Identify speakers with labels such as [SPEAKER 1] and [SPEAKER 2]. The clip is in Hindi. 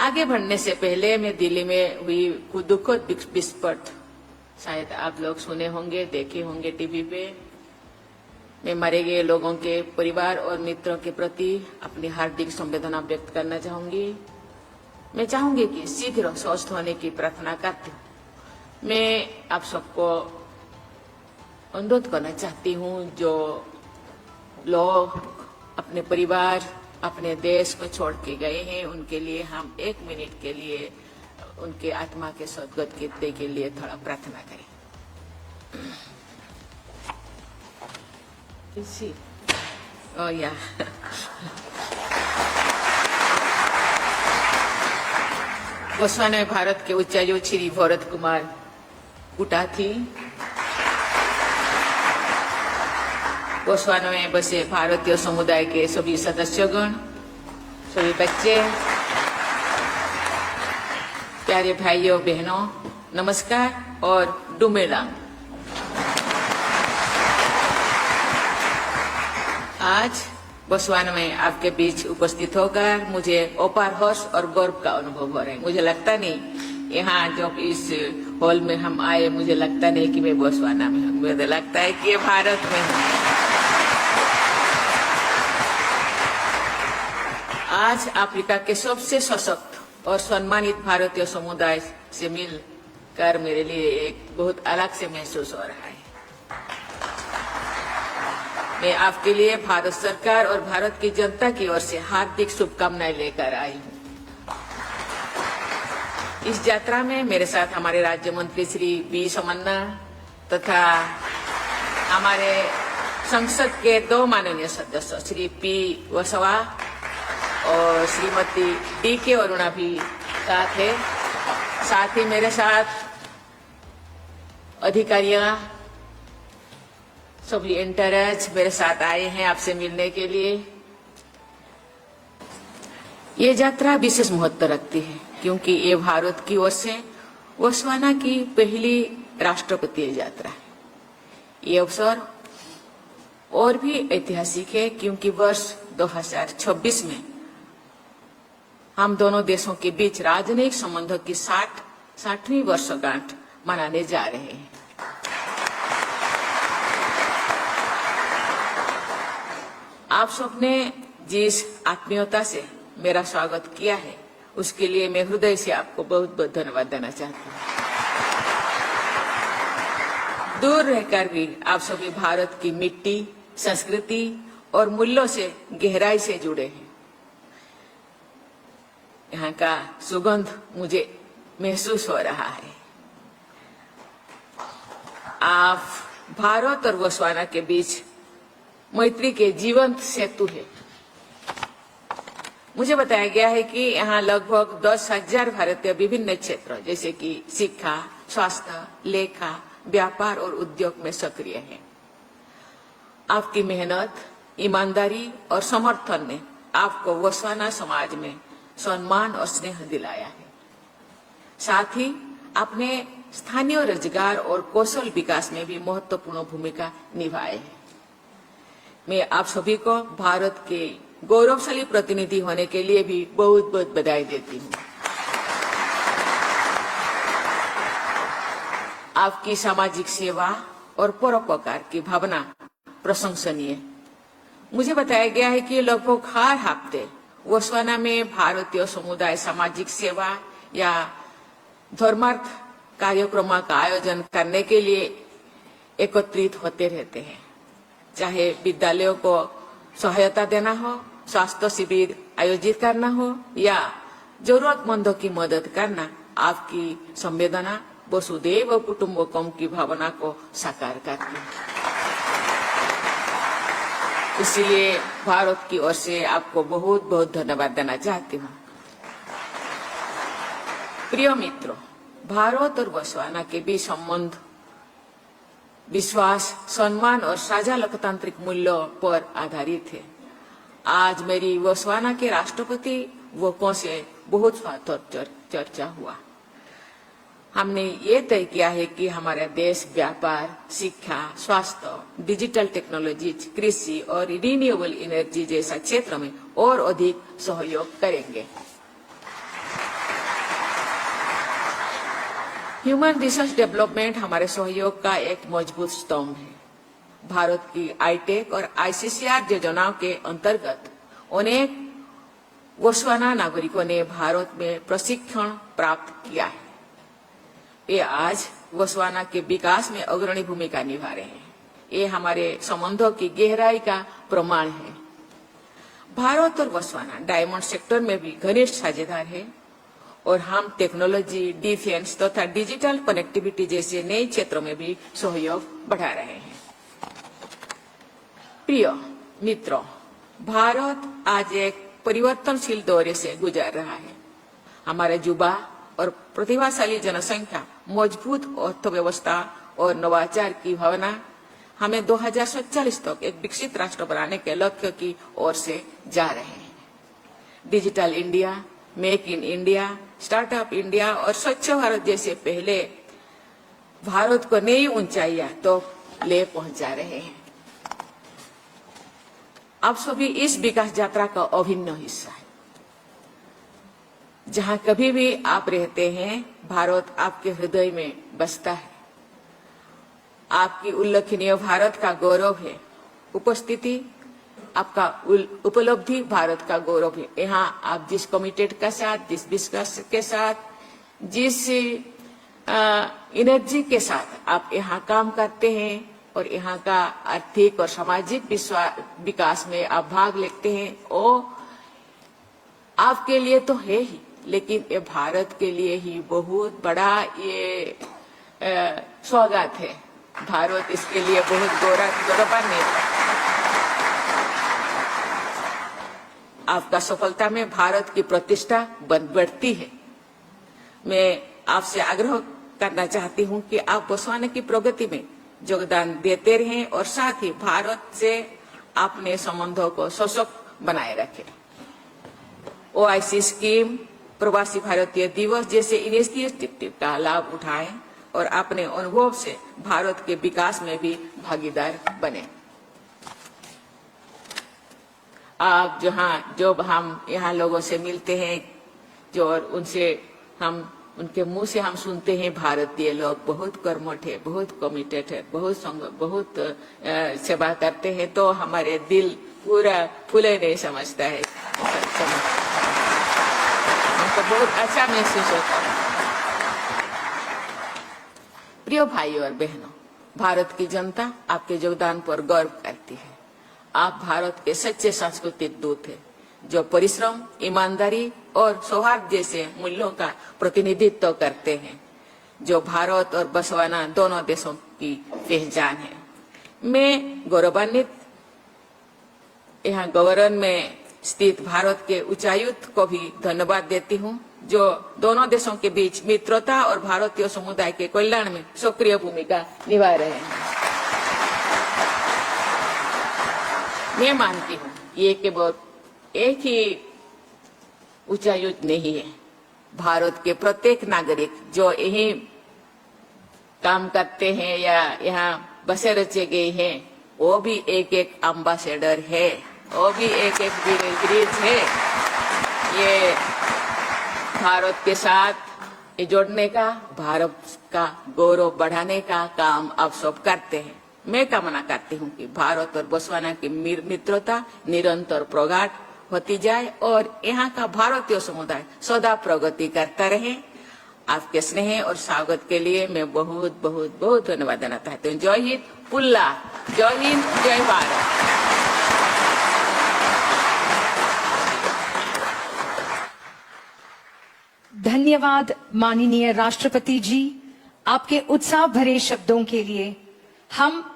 [SPEAKER 1] आगे बढ़ने से पहले मैं दिल्ली में हुई दुखद विस्फोट, शायद आप लोग सुने होंगे, देखे होंगे टीवी पे। मैं मारे गए लोगों के परिवार और मित्रों के प्रति अपनी हार्दिक संवेदना व्यक्त करना चाहूंगी। मैं चाहूंगी कि शीघ्र स्वस्थ होने की प्रार्थना करती हूँ। मैं आप सबको अनुरोध करना चाहती हूँ, जो लोग अपने परिवार, अपने देश को छोड़ के गए हैं, उनके लिए हम 1 मिनट के लिए उनके आत्मा के सद्गति के लिए थोड़ा प्रार्थना करें। गोस्वामी भारत के उच्चायुक्त श्री भरत कुमार कुटाथी, गोस्वामी में बसे भारतीय समुदाय के सभी सदस्यगण, सभी बच्चे, प्यारे भाइयों बहनों, नमस्कार और डुमेलांग। आज बोत्सवाना में आपके बीच उपस्थित होकर मुझे अपार हर्ष और गौरव का अनुभव हो रहा है। मुझे लगता नहीं, यहाँ जब इस हॉल में हम आए, मुझे लगता नहीं कि मैं बोत्सवाना में हूँ, मुझे लगता है कि भारत में हूँ। आज अफ्रीका के सबसे सशक्त और सम्मानित भारतीय समुदाय से मिलकर मेरे लिए एक बहुत अलग से महसूस हो रहा है। मैं आपके लिए भारत सरकार और भारत की जनता की ओर से हार्दिक शुभकामनाएं लेकर आई हूँ। इस यात्रा में मेरे साथ हमारे राज्य मंत्री श्री बी समन्ना तथा हमारे संसद के 2 माननीय सदस्य श्री पी वसवा और श्रीमती डी के अरुणा भी साथ है। साथ ही मेरे साथ अधिकारियां, सभी इंटरेज मेरे साथ आए हैं आपसे मिलने के लिए। ये यात्रा विशेष महत्व रखती है क्योंकि ये भारत की ओर से बोत्सवाना की पहली राष्ट्रपति यात्रा है। ये अवसर और भी ऐतिहासिक है क्योंकि वर्ष 2026 में हम दोनों देशों के बीच राजनयिक संबंधों की 60वीं वर्षगांठ मनाने जा रहे हैं। आप सबने जिस आत्मीयता से मेरा स्वागत किया है, उसके लिए मैं हृदय से आपको बहुत बहुत धन्यवाद देना चाहती हूँ। दूर रहकर भी आप सभी भारत की मिट्टी, संस्कृति और मूल्यों से गहराई से जुड़े हैं। यहाँ का सुगंध मुझे महसूस हो रहा है। आप भारत और बोत्सवाना के बीच मैत्री के जीवंत सेतु है। मुझे बताया गया है कि यहाँ लगभग 10,000 भारतीय विभिन्न क्षेत्रों जैसे कि शिक्षा, स्वास्थ्य, लेखा, व्यापार और उद्योग में सक्रिय हैं। आपकी मेहनत, ईमानदारी और समर्थन ने आपको बोत्सवाना समाज में सम्मान और स्नेह दिलाया है। साथ ही आपने स्थानीय रोजगार और कौशल विकास में भी महत्वपूर्ण भूमिका निभाई है। मैं आप सभी को भारत के गौरवशाली प्रतिनिधि होने के लिए भी बहुत बहुत बधाई देती हूँ। आपकी सामाजिक सेवा और परोपकार की भावना प्रशंसनीय। मुझे बताया गया है कि लगभग हर हफ्ते बोत्सवाना में भारतीय समुदाय सामाजिक सेवा या धर्मार्थ कार्यक्रमों का आयोजन करने के लिए एकत्रित होते रहते हैं। चाहे विद्यालयों को सहायता देना हो, स्वास्थ्य शिविर आयोजित करना हो या जरूरतमंदों की मदद करना, आपकी संवेदना वसुधैव कुटुंबकम की भावना को साकार करती है। इसलिए भारत की ओर से आपको बहुत बहुत धन्यवाद देना चाहती हूँ। प्रिय मित्रों, भारत और बोत्सवाना के बीच संबंध विश्वास, सम्मान और साझा लोकतांत्रिक मूल्यों पर आधारित है। आज मेरी बोत्सवाना के राष्ट्रपति वोको से बहुत चर्चा हुआ। हमने ये तय किया है कि हमारा देश व्यापार, शिक्षा, स्वास्थ्य, डिजिटल टेक्नोलॉजी, कृषि और रिन्यूएबल एनर्जी जैसा क्षेत्र में और अधिक सहयोग करेंगे। ह्यूमन रिसोर्स डेवलपमेंट हमारे सहयोग का एक मजबूत स्तंभ है। भारत की आईटेक और आईसीसीआर योजनाओं के अंतर्गत अनेक गोस्वाना नागरिकों ने भारत में प्रशिक्षण प्राप्त किया है। ये आज गोस्वाना के विकास में अग्रणी भूमिका निभा रहे हैं। ये हमारे संबंधों की गहराई का प्रमाण है। भारत और गोस्वाना डायमंड सेक्टर में भी घनिष्ठ साझेदार है और हम टेक्नोलॉजी, डिफेंस तथा डिजिटल कनेक्टिविटी जैसे नए क्षेत्रों में भी सहयोग बढ़ा रहे हैं। प्रिय मित्रों, भारत आज एक परिवर्तनशील दौरे से गुजर रहा है। हमारे युवा और प्रतिभाशाली जनसंख्या, मजबूत अर्थव्यवस्था और नवाचार की भावना हमें 2047 तक एक विकसित राष्ट्र बनाने के लक्ष्य की ओर से जा रहे हैं। Digital India, make in India, startup India और स्वच्छ भारत जैसे पहले भारत को नई ऊंचाइयां तो ले पहुंचा रहे हैं। आप सभी इस विकास यात्रा का अभिन्न हिस्सा है। जहां कभी भी आप रहते हैं, भारत आपके हृदय में बसता है। आपकी उल्लेखनीय भारत का गौरव है। उपस्थिति आपका उपलब्धि भारत का गौरव है। यहाँ आप जिस कमिटेड के साथ, जिस विश्वास के साथ, जिस एनर्जी के साथ आप यहाँ काम करते हैं और यहाँ का आर्थिक और सामाजिक विकास में आप भाग लेते हैं, वो आपके लिए तो है ही, लेकिन ये भारत के लिए ही बहुत बड़ा ये सौगात है। भारत इसके लिए बहुत गौरवान्वित है। आपका सफलता में भारत की प्रतिष्ठा बढ़ती है। मैं आपसे आग्रह करना चाहती हूं कि आप गोस्वाना की प्रगति में योगदान देते रहें और साथ ही भारत से अपने संबंधों को सशक्त बनाए रखें। ओआईसी स्कीम, प्रवासी भारतीय दिवस जैसे इनिशिएटिव का लाभ उठाएं और अपने अनुभव से भारत के विकास में भी भागीदार बने। आप जब हम यहाँ लोगों से मिलते हैं, जो और उनसे हम उनके मुंह से हम सुनते हैं भारतीय लोग बहुत कर्मठ है, बहुत कमिटेड है, बहुत सेवा करते हैं, तो हमारे दिल पूरा फूले नहीं समझता है। हमको बहुत अच्छा महसूस होता है। प्रिय भाई और बहनों, भारत की जनता आपके योगदान पर गर्व करती है। आप भारत के सच्चे सांस्कृतिक दूत हैं, जो परिश्रम, ईमानदारी और सौहार्द जैसे मूल्यों का प्रतिनिधित्व करते हैं, जो भारत और बोत्सवाना दोनों देशों की पहचान है। मैं गौरवान्वित यहाँ गवर्नर में स्थित भारत के उच्चायुक्त को भी धन्यवाद देती हूँ, जो दोनों देशों के बीच मित्रता और भारतीय समुदाय के कल्याण में सक्रिय भूमिका निभा रहे हैं। मैं मानती हूँ ये केवल एक ही उच्चायुक्त नहीं है। भारत के प्रत्येक नागरिक जो यही काम करते हैं या यहाँ बसे रचे गए हैं, वो भी एक एक एम्बेसडर है, वो भी एक एक ब्रिज है। ये भारत के साथ जोड़ने का, भारत का गौरव बढ़ाने का काम आप सब करते हैं। मैं कामना करती हूँ कि भारत और बोत्सवाना की मित्रता निरंतर प्रगाढ़ होती जाए और यहाँ का भारतीय समुदाय सदा प्रगति करता रहे। आपके स्नेह और स्वागत के लिए मैं बहुत बहुत बहुत धन्यवाद देना चाहती हूँ। जय हिंद, पुल्ला, जय हिंद, जय भारत।
[SPEAKER 2] धन्यवाद माननीय राष्ट्रपति जी, आपके उत्साह भरे शब्दों के लिए। हम